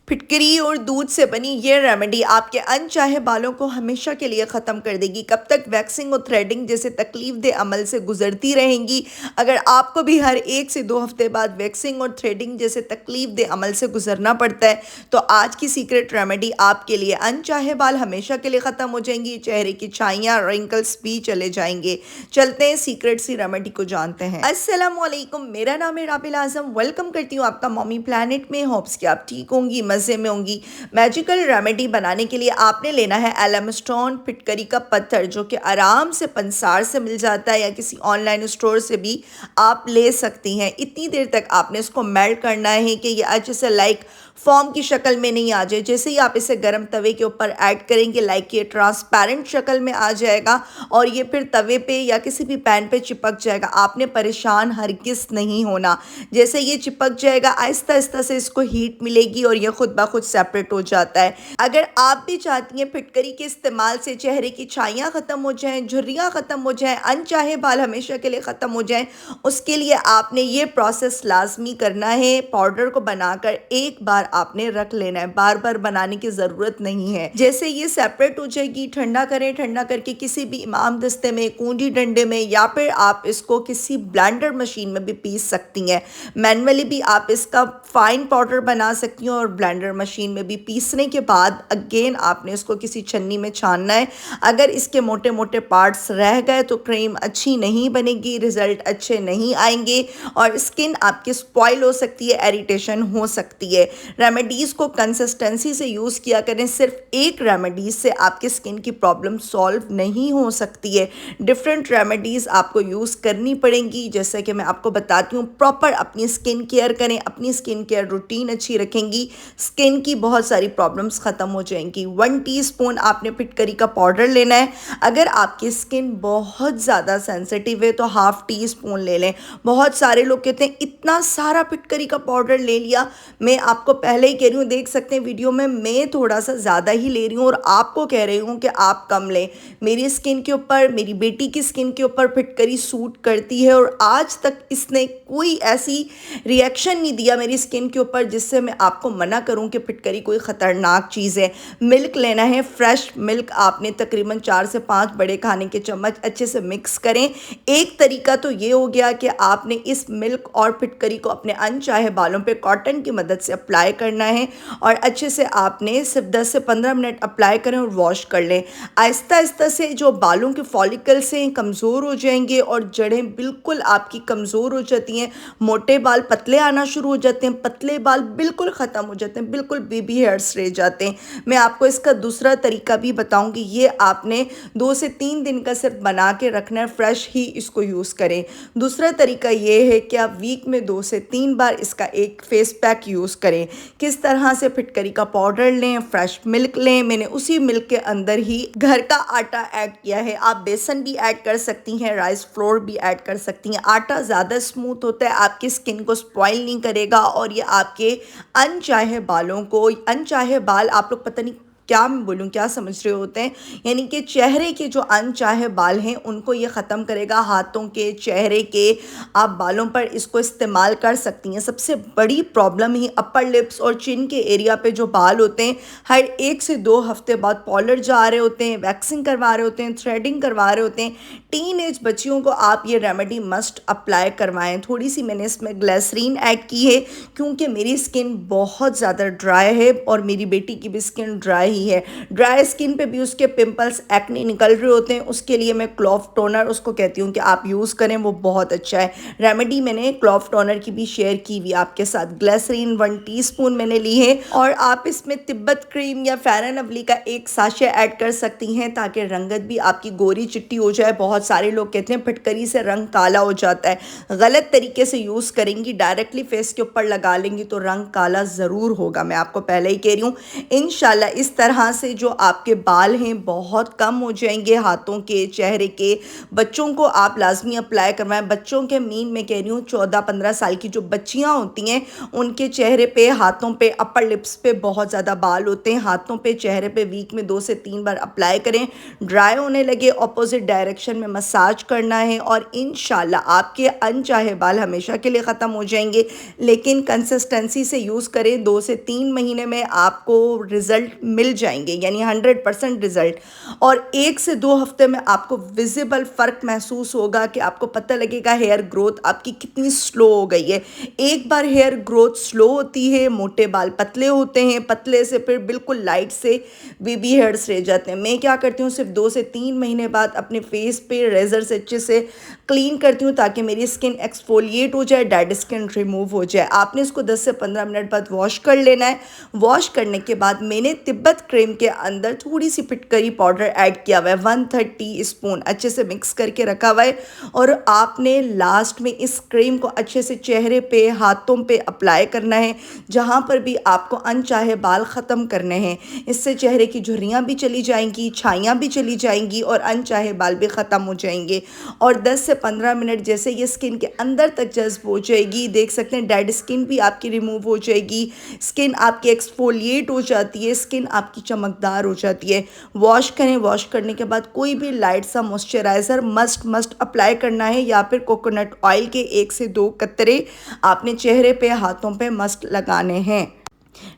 फिटकरी और दूध से बनी ये रेमेडी आपके अनचाहे बालों को हमेशा के लिए ख़त्म कर देगी। कब तक वैक्सिंग और थ्रेडिंग जैसे तकलीफ अमल से गुजरती रहेंगी। अगर आपको भी हर 1 से 2 हफ्ते बाद वैक्सिंग और थ्रेडिंग जैसे तकलीफ अमल से गुजरना पड़ता है, तो आज की सीक्रेट रेमेडी आपके लिए अनचाहे बाल हमेशा के लिए ख़त्म हो जाएंगी। चेहरे की छाइयाँ, रिंकल्स भी चले जाएंगे। चलते हैं सीक्रेट सी रेमेडी को जानते हैं। अस्सलाम वालेकुम, मेरा नाम है राबिल आजम। वेलकम करती हूँ आपका मॉमी प्लानेट में। होप्स कि आप ठीक होंगी, मज़े में होंगी। मैजिकल रेमेडी बनाने के लिए आपने लेना है एलमस्टोन फिटकरी का पत्थर, जो कि आराम से पंसार से मिल जाता है या किसी ऑनलाइन स्टोर से भी आप ले सकती हैं। इतनी देर तक आपने इसको मेल्ट करना है कि ये अच्छे से लाइक फॉर्म की शक्ल में नहीं आ जाए। जैसे ही आप इसे गर्म तवे के ऊपर ऐड करेंगे, लाइक ये ट्रांसपेरेंट शक्ल में आ जाएगा और ये फिर तवे पे या किसी भी पैन पे चिपक जाएगा। आपने परेशान हरगिज़ नहीं होना। जैसे ये चिपक जाएगा, आहिस्ता आहिस्ता से इसको हीट मिलेगी और ये खुद ब खुद सेपरेट हो जाता है। अगर आप भी चाहती हैं फिटकरी के इस्तेमाल से चेहरे की छाइयाँ ख़त्म हो जाएँ, झुर्रियाँ ख़त्म हो जाएँ, अनचाहे बाल हमेशा के लिए ख़त्म हो जाएँ, उसके लिए आपने ये प्रोसेस लाजमी करना है। पाउडर को बनाकर एक बार आपने रख लेना है, बार बार बनाने की ज़रूरत नहीं है। जैसे ये सेपरेट हो जाएगी, ठंडा करें। ठंडा करके किसी भी इमाम दस्ते में, कूंजी डंडे में, या फिर आप इसको किसी ब्लेंडर मशीन में भी पीस सकती हैं। मैनुअली भी आप इसका फाइन पाउडर बना सकती हैं और ब्लेंडर मशीन में भी। पीसने के बाद अगेन आपने इसको किसी छन्नी में छानना है। अगर इसके मोटे मोटे पार्ट्स रह गए तो क्रीम अच्छी नहीं बनेगी, रिजल्ट अच्छे नहीं आएंगे और स्किन आपकी स्पॉइल हो सकती है, इरिटेशन हो सकती है। रेमेडीज़ को कंसिस्टेंसी से यूज़ किया करें। सिर्फ एक रेमेडीज़ से आपकी स्किन की प्रॉब्लम सॉल्व नहीं हो सकती है। डिफरेंट रेमेडीज़ आपको यूज़ करनी पड़ेंगी। जैसे कि मैं आपको बताती हूँ, प्रॉपर अपनी स्किन केयर करें। अपनी स्किन केयर रूटीन अच्छी रखेंगी, स्किन की बहुत सारी प्रॉब्लम्स ख़त्म हो जाएंगी। 1 टीस्पून आपने फिटकरी का पाउडर लेना है। अगर आपकी स्किन बहुत ज़्यादा सेंसिटिव है तो हाफ़ टी स्पून ले लें। बहुत सारे लोग कहते हैं इतना सारा फिटकरी का पाउडर ले लिया। मैं आपको पहले ही कह रही हूँ, देख सकते हैं वीडियो में, मैं थोड़ा सा ज़्यादा ही ले रही हूँ और आपको कह रही हूँ कि आप कम लें। मेरी स्किन के ऊपर, मेरी बेटी की स्किन के ऊपर फिटकरी सूट करती है और आज तक इसने कोई ऐसी रिएक्शन नहीं दिया मेरी स्किन के ऊपर जिससे मैं आपको मना करूँ कि फिटकरी कोई ख़तरनाक चीज़ है। मिल्क लेना है, फ्रेश मिल्क आपने तकरीबन 4 से 5 बड़े खाने के चम्मच अच्छे से मिक्स करें। एक तरीका तो ये हो गया कि आपने इस मिल्क और फिटकरी को अपने अनचाहे बालों पे कॉटन की मदद से अप्लाई करना है और अच्छे से आपने सिर्फ 10 से 15 मिनट अप्लाई करें और वॉश कर लें। आहिस्ता आहिस्ता से जो बालों के फॉलिकल्स हैं कमज़ोर हो जाएंगे और जड़ें बिल्कुल आपकी कमज़ोर हो जाती हैं। मोटे बाल पतले आना शुरू हो जाते हैं, पतले बाल बिल्कुल ख़त्म हो जाते हैं, बिल्कुल बेबी हेयर्स रह जाते हैं। मैं आपको इसका दूसरा तरीका भी बताऊंगी। ये आपने 2 से 3 दिन का सिर्फ बना के रखना है, फ्रेश ही इसको यूज़ करें। दूसरा तरीका ये है कि आप वीक में 2 से 3 बार इसका एक फेस पैक यूज़ करें। किस तरह से? फिटकरी का पाउडर लें, फ्रेश मिल्क लें। मैंने उसी मिल्क के अंदर ही घर का आटा ऐड किया है। आप बेसन भी ऐड कर सकती हैं, राइस फ्लोर भी ऐड कर सकती हैं। आटा ज़्यादा स्मूथ होता है, आपकी स्किन को स्पॉइल नहीं करेगा और ये आपके अनचाहे बालों को, अनचाहे बाल, आप लोग पता नहीं क्या मैं बोलूँ, क्या समझ रहे होते हैं, यानी कि चेहरे के जो अनचाहे बाल हैं उनको ये ख़त्म करेगा। हाथों के, चेहरे के आप बालों पर इसको इस्तेमाल कर सकती हैं। सबसे बड़ी प्रॉब्लम ही अपर लिप्स और चिन के एरिया पे जो बाल होते हैं, हर 1 से 2 हफ्ते बाद पॉलर जा रहे होते हैं, वैक्सिंग करवा रहे होते हैं, थ्रेडिंग करवा रहे होते हैं। टीन एज बच्चियों को आप ये रेमेडी मस्ट अप्लाई करवाएं। थोड़ी सी मैंने इसमें ग्लिसरीन ऐड की है क्योंकि मेरी स्किन बहुत ज़्यादा ड्राई है और मेरी बेटी की भी स्किन ड्राई ही है। ड्राई स्किन पे भी उसके पिंपल्स, एक्ने निकल रहे होते हैं। उसके लिए मैं क्लोव टोनर उसको कहती हूँ कि आप यूज़ करें, वो बहुत अच्छा है। रेमेडी मैंने क्लोव टोनर की भी शेयर की हुई आपके साथ। ग्लिसरीन 1 टीस्पून मैंने ली है और आप इसमें तिब्बत क्रीम या फेयर एंड लवली का एक साशे ऐड कर सकती हैं ताकि रंगत भी आपकी गोरी चिट्टी हो जाए। बहुत सारे लोग कहते हैं फिटकरी से रंग काला हो जाता है। गलत तरीके से यूज़ करेंगी, डायरेक्टली फेस के ऊपर लगा लेंगी तो रंग काला ज़रूर होगा। मैं आपको पहले ही कह रही हूँ। इंशाल्लाह इस तरह तरह से जो आपके बाल हैं बहुत कम हो जाएंगे, हाथों के, चेहरे के। बच्चों को आप लाजमी अप्लाई करवाएं। बच्चों के मीन मैं कह रही हूँ 14-15 साल की जो बच्चियाँ होती हैं उनके चेहरे पे, हाथों पे, अपर लिप्स पे बहुत ज़्यादा बाल होते हैं। हाथों पे, चेहरे पे वीक में 2 से 3 बार अप्लाई करें। ड्राई होने लगे ऑपोजिट डायरेक्शन में मसाज करना है और इंशाल्लाह आपके अनचाहे बाल हमेशा के लिए ख़त्म हो जाएंगे। लेकिन कंसिस्टेंसी से यूज़ करें, 2 से 3 महीने में आपको रिज़ल्ट मिल जाएंगे, यानी 100% रिज़ल्ट। और 1 से 2 हफ्ते में आपको विजिबल फ़र्क महसूस होगा कि आपको पता लगेगा हेयर ग्रोथ आपकी कितनी स्लो हो गई है। एक बार हेयर ग्रोथ स्लो होती है, मोटे बाल पतले होते हैं, पतले से फिर बिल्कुल लाइट से बेबी हेयर्स रह जाते हैं। मैं क्या करती हूँ, सिर्फ 2 से 3 महीने बाद अपने फेस पे रेज़र से अच्छे से क्लीन करती हूँ ताकि मेरी स्किन एक्सफोलिएट हो जाए, डेड स्किन रिमूव हो जाए। आपने इसको 10 से 15 मिनट बाद वॉश कर लेना है। वॉश करने के बाद मैंने तिब्बत क्रीम के अंदर थोड़ी सी फिटकरी पाउडर ऐड किया हुआ है, 1/3 टीस्पून अच्छे से मिक्स करके रखा हुआ है। और आपने लास्ट में इस क्रीम को अच्छे से चेहरे पे, हाथों पे अप्लाई करना है, जहाँ पर भी आपको अनचाहे बाल ख़त्म करने हैं। इससे चेहरे की झुर्रियाँ भी चली जाएंगी, छाइयाँ भी चली जाएंगी और अनचाहे बाल भी ख़त्म हो जाएंगे। और 10 से 15 मिनट जैसे ये स्किन के अंदर तक जज्ब हो जाएगी, देख सकते हैं डेड स्किन भी आपकी रिमूव हो जाएगी, स्किन आपकी एक्सफोलिएट हो जाती है, स्किन आपकी चमकदार हो जाती है। वॉश करें, वॉश करने के बाद कोई भी लाइट सा मॉइस्चराइज़र मस्ट अप्लाई करना है, या फिर कोकोनट ऑयल के 1 से 2 कतरे आपने चेहरे पे, हाथों पे मस्ट लगाने हैं।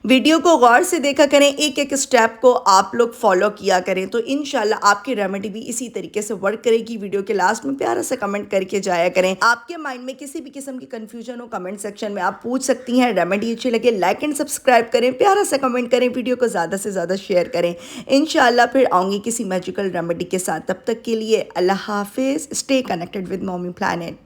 वीडियो को गौर से देखा करें, एक एक स्टेप को आप लोग फॉलो किया करें, तो इंशाल्लाह आपकी रेमेडी भी इसी तरीके से वर्क करेगी। वीडियो के लास्ट में प्यारा सा कमेंट करके जाया करें। आपके माइंड में किसी भी किस्म की कंफ्यूजन हो, कमेंट सेक्शन में आप पूछ सकती हैं। रेमेडी अच्छी लगे लाइक एंड सब्सक्राइब करें, प्यारा सा कमेंट करें, वीडियो को ज़्यादा से ज़्यादा शेयर करें। इंशाल्लाह फिर आऊँगी किसी मैजिकल रेमेडी के साथ। तब तक के लिए अल्लाह हाफिज़। Stay connected with mommy planet.